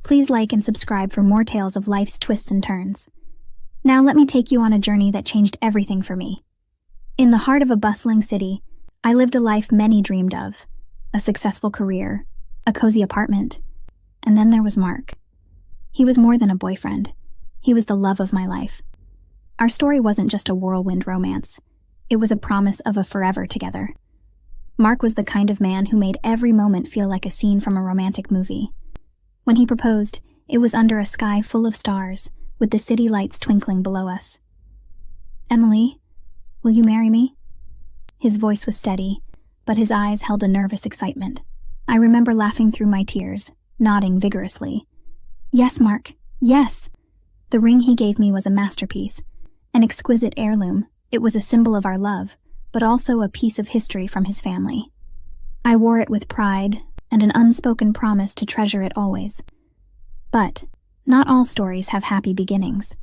Please like and subscribe for more tales of life's twists and turns. Now let me take you on a journey that changed everything for me. In the heart of a bustling city, I lived a life many dreamed of. A successful career, a cozy apartment, and then there was Mark. He was more than a boyfriend. He was the love of my life. Our story wasn't just a whirlwind romance. It was a promise of a forever together. Mark was the kind of man who made every moment feel like a scene from a romantic movie. When he proposed, it was under a sky full of stars, with the city lights twinkling below us. "Emily, will you marry me?" His voice was steady, but his eyes held a nervous excitement. I remember laughing through my tears, nodding vigorously. "Yes, Mark, yes!" The ring he gave me was a masterpiece, an exquisite heirloom. It was a symbol of our love, but also a piece of history from his family. I wore it with pride and an unspoken promise to treasure it always. But not all stories have happy beginnings.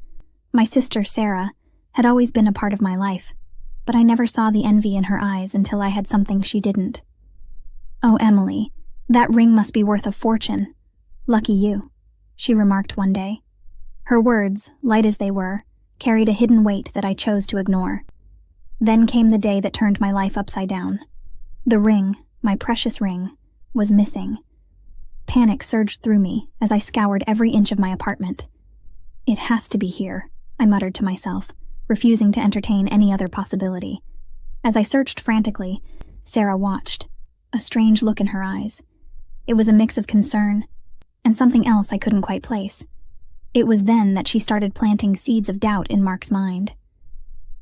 My sister, Sarah, had always been a part of my life, but I never saw the envy in her eyes until I had something she didn't. "Oh, Emily, that ring must be worth a fortune. Lucky you," she remarked one day. Her words, light as they were, carried a hidden weight that I chose to ignore. Then came the day that turned my life upside down. The ring, my precious ring, was missing. Panic surged through me as I scoured every inch of my apartment. "It has to be here," I muttered to myself, refusing to entertain any other possibility. As I searched frantically, Sarah watched, a strange look in her eyes. It was a mix of concern and something else I couldn't quite place. It was then that she started planting seeds of doubt in Mark's mind.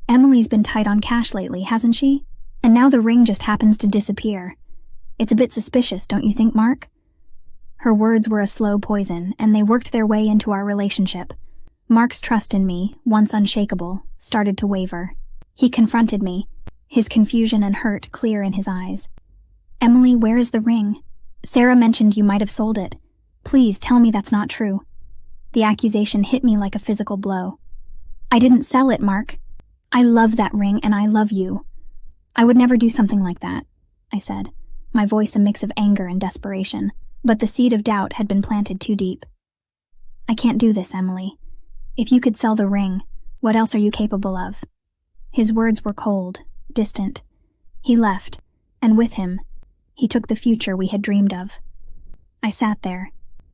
"Emily's been tight on cash lately, hasn't she? And now the ring just happens to disappear. It's a bit suspicious, don't you think, Mark?" Her words were a slow poison, and they worked their way into our relationship. Mark's trust in me, once unshakable, started to waver. He confronted me, his confusion and hurt clear in his eyes. "Emily, where is the ring? Sarah mentioned you might have sold it. Please tell me that's not true." The accusation hit me like a physical blow. "I didn't sell it, Mark. I love that ring and I love you. I would never do something like that," I said, my voice a mix of anger and desperation, but the seed of doubt had been planted too deep. "I can't do this, Emily. If you could sell the ring, what else are you capable of?" His words were cold, distant. He left, and with him, he took the future we had dreamed of. I sat there,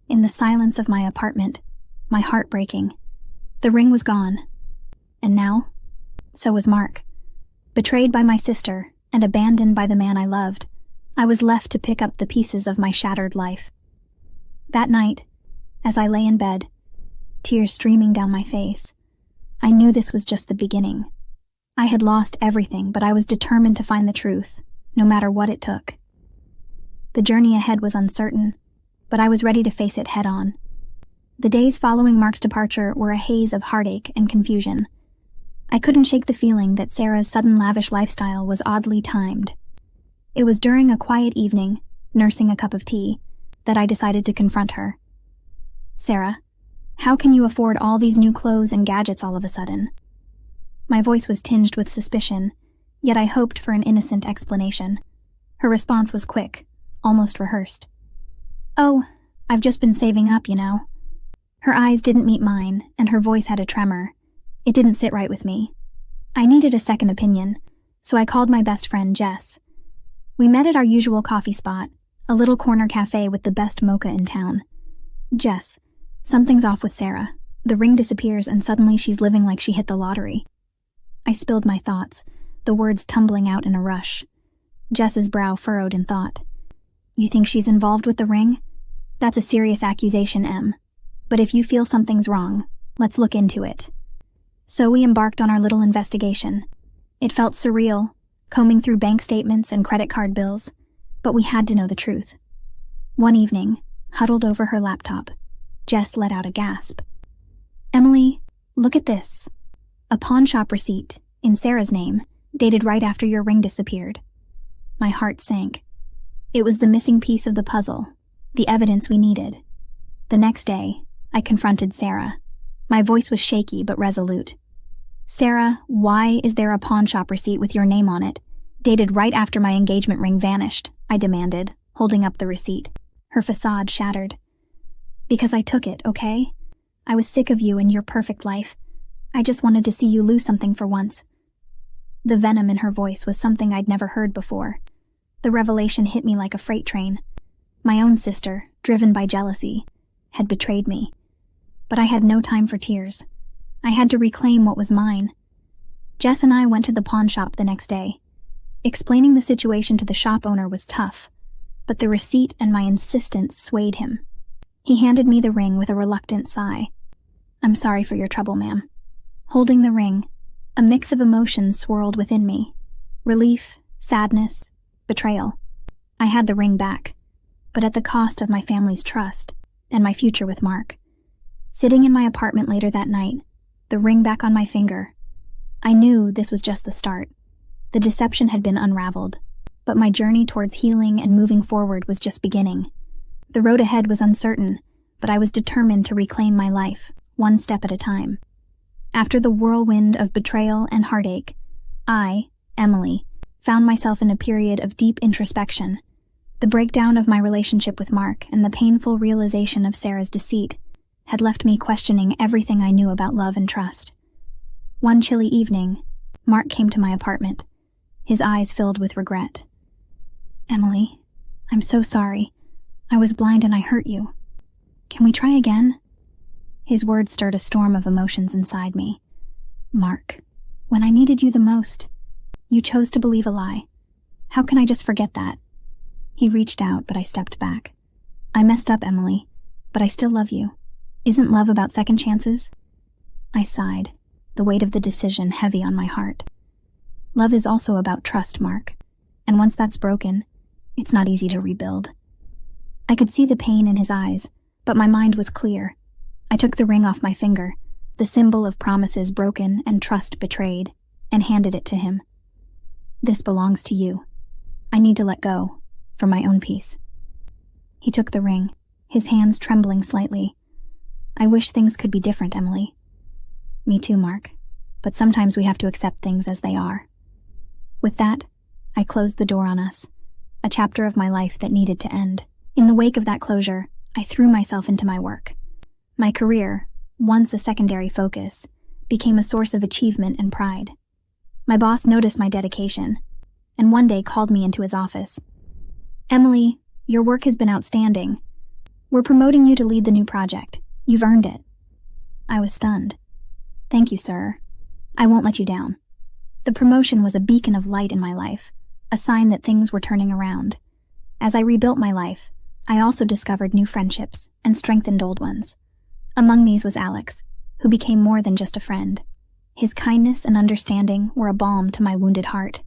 in the silence of my apartment, my heart breaking. The ring was gone. And now, so was Mark. Betrayed by my sister and abandoned by the man I loved, I was left to pick up the pieces of my shattered life. That night, as I lay in bed, tears streaming down my face, I knew this was just the beginning. I had lost everything, but I was determined to find the truth, no matter what it took. The journey ahead was uncertain, but I was ready to face it head-on. The days following Mark's departure were a haze of heartache and confusion. I couldn't shake the feeling that Sarah's sudden lavish lifestyle was oddly timed. It was during a quiet evening, nursing a cup of tea, that I decided to confront her. "Sarah, how can you afford all these new clothes and gadgets all of a sudden?" My voice was tinged with suspicion, yet I hoped for an innocent explanation. Her response was quick, almost rehearsed. "Oh, I've just been saving up, you know." Her eyes didn't meet mine, and her voice had a tremor. It didn't sit right with me. I needed a second opinion, so I called my best friend, Jess. We met at our usual coffee spot, a little corner cafe with the best mocha in town. "Jess, something's off with Sarah. The ring disappears and suddenly she's living like she hit the lottery." I spilled my thoughts, the words tumbling out in a rush. Jess's brow furrowed in thought. "You think she's involved with the ring? That's a serious accusation, Em. But if you feel something's wrong, let's look into it." So we embarked on our little investigation. It felt surreal, combing through bank statements and credit card bills, but we had to know the truth. One evening, huddled over her laptop, Jess let out a gasp. "Emily, look at this. A pawnshop receipt, in Sarah's name, dated right after your ring disappeared." My heart sank. It was the missing piece of the puzzle, the evidence we needed. The next day, I confronted Sarah. My voice was shaky but resolute. "Sarah, why is there a pawnshop receipt with your name on it, dated right after my engagement ring vanished?" I demanded, holding up the receipt. Her facade shattered. Because I took it, okay? I was sick of you and your perfect life. I just wanted to see you lose something for once. The venom in her voice was something I'd never heard before. The revelation hit me like a freight train. My own sister, driven by jealousy, had betrayed me. But I had no time for tears. I had to reclaim what was mine. Jess and I went to the pawn shop the next day. Explaining the situation to the shop owner was tough, but the receipt and my insistence swayed him. He handed me the ring with a reluctant sigh. "I'm sorry for your trouble, ma'am." Holding the ring, a mix of emotions swirled within me. Relief, sadness, betrayal. I had the ring back, but at the cost of my family's trust and my future with Mark. Sitting in my apartment later that night, the ring back on my finger, I knew this was just the start. The deception had been unraveled, but my journey towards healing and moving forward was just beginning. The road ahead was uncertain, but I was determined to reclaim my life, one step at a time. After the whirlwind of betrayal and heartache, I, Emily, found myself in a period of deep introspection. The breakdown of my relationship with Mark and the painful realization of Sarah's deceit had left me questioning everything I knew about love and trust. One chilly evening, Mark came to my apartment, his eyes filled with regret. "Emily, I'm so sorry. I was blind and I hurt you. Can we try again?" His words stirred a storm of emotions inside me. "Mark, when I needed you the most, you chose to believe a lie. How can I just forget that?" He reached out, but I stepped back. "I messed up, Emily, but I still love you. Isn't love about second chances?" I sighed, the weight of the decision heavy on my heart. Love is also about trust, Mark, and once that's broken, it's not easy to rebuild. I could see the pain in his eyes, but my mind was clear. I took the ring off my finger, the symbol of promises broken and trust betrayed, and handed it to him. "This belongs to you. I need to let go, for my own peace." He took the ring, his hands trembling slightly. "I wish things could be different, Emily." "Me too, Mark, but sometimes we have to accept things as they are." With that, I closed the door on us, a chapter of my life that needed to end. In the wake of that closure, I threw myself into my work. My career, once a secondary focus, became a source of achievement and pride. My boss noticed my dedication, and one day called me into his office. "Emily, your work has been outstanding. We're promoting you to lead the new project. You've earned it." I was stunned. "Thank you, sir. I won't let you down." The promotion was a beacon of light in my life, a sign that things were turning around. As I rebuilt my life, I also discovered new friendships and strengthened old ones. Among these was Alex, who became more than just a friend. His kindness and understanding were a balm to my wounded heart.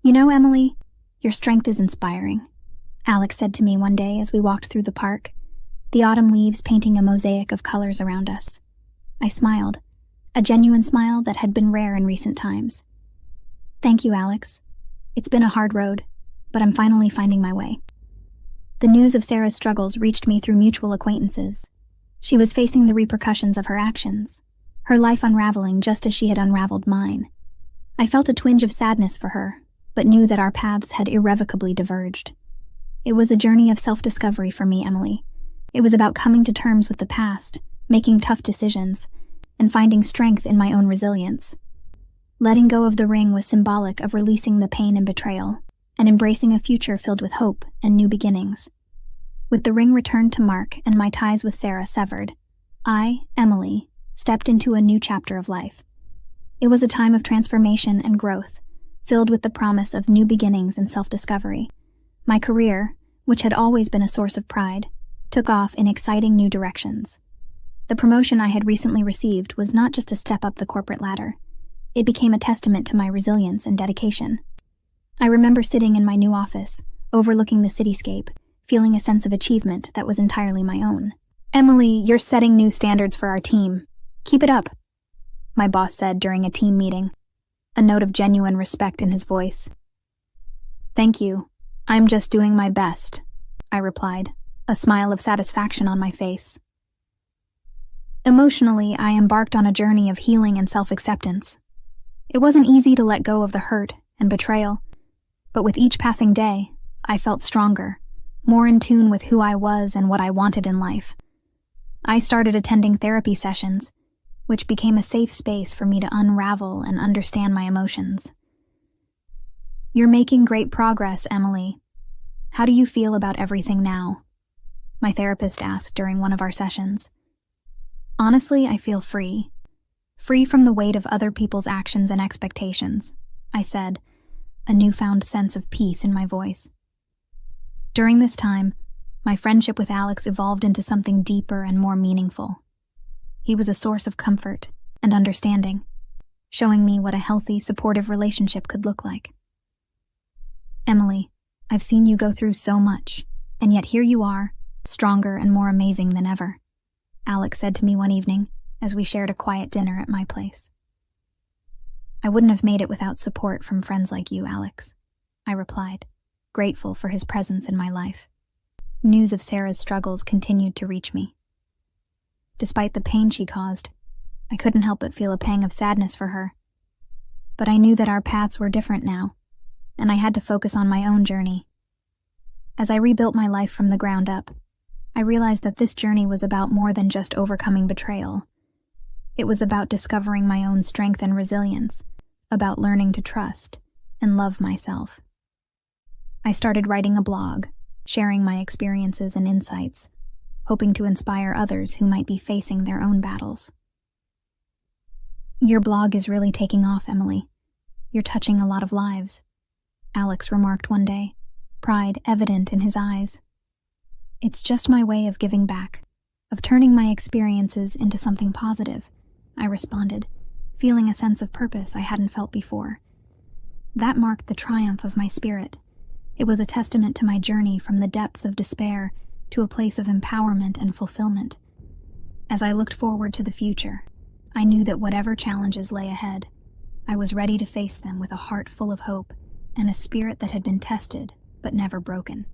"You know, Emily, your strength is inspiring," Alex said to me one day as we walked through the park, the autumn leaves painting a mosaic of colors around us. I smiled, a genuine smile that had been rare in recent times. "Thank you, Alex. It's been a hard road, but I'm finally finding my way." The news of Sarah's struggles reached me through mutual acquaintances. She was facing the repercussions of her actions, her life unraveling just as she had unraveled mine. I felt a twinge of sadness for her, but knew that our paths had irrevocably diverged. It was a journey of self-discovery for me, Emily. It was about coming to terms with the past, making tough decisions, and finding strength in my own resilience. Letting go of the ring was symbolic of releasing the pain and betrayal, and embracing a future filled with hope and new beginnings. With the ring returned to Mark and my ties with Sarah severed, I, Emily, stepped into a new chapter of life. It was a time of transformation and growth, filled with the promise of new beginnings and self-discovery. My career, which had always been a source of pride, took off in exciting new directions. The promotion I had recently received was not just a step up the corporate ladder. It became a testament to my resilience and dedication. I remember sitting in my new office, overlooking the cityscape, feeling a sense of achievement that was entirely my own. "Emily, you're setting new standards for our team. Keep it up," my boss said during a team meeting, a note of genuine respect in his voice. "Thank you. I'm just doing my best," I replied, a smile of satisfaction on my face. Emotionally, I embarked on a journey of healing and self-acceptance. It wasn't easy to let go of the hurt and betrayal, but with each passing day, I felt stronger, more in tune with who I was and what I wanted in life. I started attending therapy sessions, which became a safe space for me to unravel and understand my emotions. "You're making great progress, Emily. How do you feel about everything now?" my therapist asked during one of our sessions. "Honestly, I feel free. Free from the weight of other people's actions and expectations," I said, a newfound sense of peace in my voice. During this time, my friendship with Alex evolved into something deeper and more meaningful. He was a source of comfort and understanding, showing me what a healthy, supportive relationship could look like. "Emily, I've seen you go through so much, and yet here you are, stronger and more amazing than ever," Alex said to me one evening as we shared a quiet dinner at my place. "I wouldn't have made it without support from friends like you, Alex," I replied, grateful for his presence in my life. News of Sarah's struggles continued to reach me. Despite the pain she caused, I couldn't help but feel a pang of sadness for her. But I knew that our paths were different now, and I had to focus on my own journey. As I rebuilt my life from the ground up, I realized that this journey was about more than just overcoming betrayal. It was about discovering my own strength and resilience, about learning to trust and love myself. I started writing a blog, sharing my experiences and insights, hoping to inspire others who might be facing their own battles. "Your blog is really taking off, Emily. You're touching a lot of lives," Alex remarked one day, pride evident in his eyes. "It's just my way of giving back, of turning my experiences into something positive," I responded, feeling a sense of purpose I hadn't felt before. That marked the triumph of my spirit. It was a testament to my journey from the depths of despair to a place of empowerment and fulfillment. As I looked forward to the future, I knew that whatever challenges lay ahead, I was ready to face them with a heart full of hope and a spirit that had been tested but never broken.